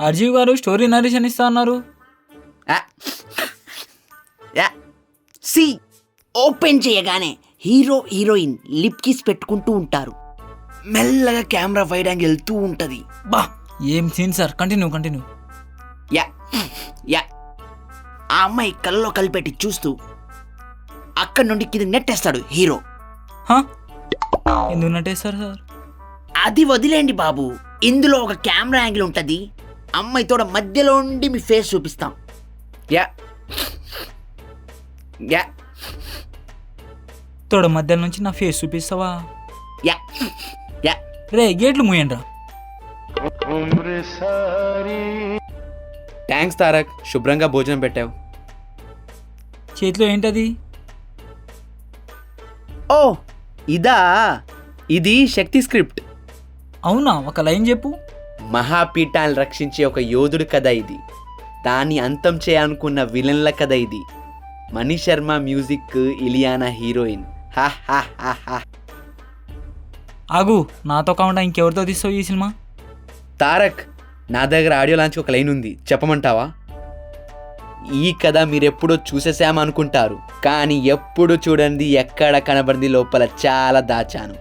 అర్జీవ్ గారు story narration ఇస్తా అన్నారు. సి ఓపెన్ చేయగానే హీరో హీరోయిన్ లిప్ కిస్ పెట్టుకుంటూ ఉంటారు. మెల్లగా కెమెరా వైడ్ యాంగిల్ వెళ్తూ ఉంటుంది. బా ఏం scene sir, continue. Yeah yeah ఆ అమ్మాయి కళ్ళలో కలిపెట్టి చూస్తూ అక్కడి నుండి కింద నెట్టేస్తాడు హీరో. ఎందుకు నటేస్తారు సార్? అది వదిలేండి బాబు, ఇందులో ఒక కెమెరా యాంగిల్ ఉంటుంది. అమ్మాయితో మధ్యలో ఉండి మీ ఫేస్ చూపిస్తాం. యా యా తోడ మధ్యలో నుంచి నా ఫేస్ చూపిస్తావా? యా యా రే గేట్లు మూయండి రా. థ్యాంక్స్ తారక్, శుభ్రంగా భోజనం పెట్టావు. చేతిలో ఏంటది? ఓ ఇదా, ఇది శక్తి స్క్రిప్ట్. అవునా, ఒక లైన్ చెప్పు. మహాపీఠాన్ని రక్షించే ఒక యోధుడి కథ ఇది. దాన్ని అంతం చేయాలనుకున్న విలన్ల కథ ఇది. Mani Sharma music, Ileana heroine. హా హా హా హా. ఆగు, నాతో కాకుండా ఇంకెవరితో తీస్తావు ఈ సినిమా? తారక్, నా దగ్గర ఆడియో లాంచ్ ఒక లైన్ ఉంది, చెప్పమంటావా? ఈ కథ మీరెప్పుడో చూసేసామనుకుంటారు, కానీ ఎప్పుడు చూడండి, ఎక్కడ కనబడింది లోపల చాలా దాచాను.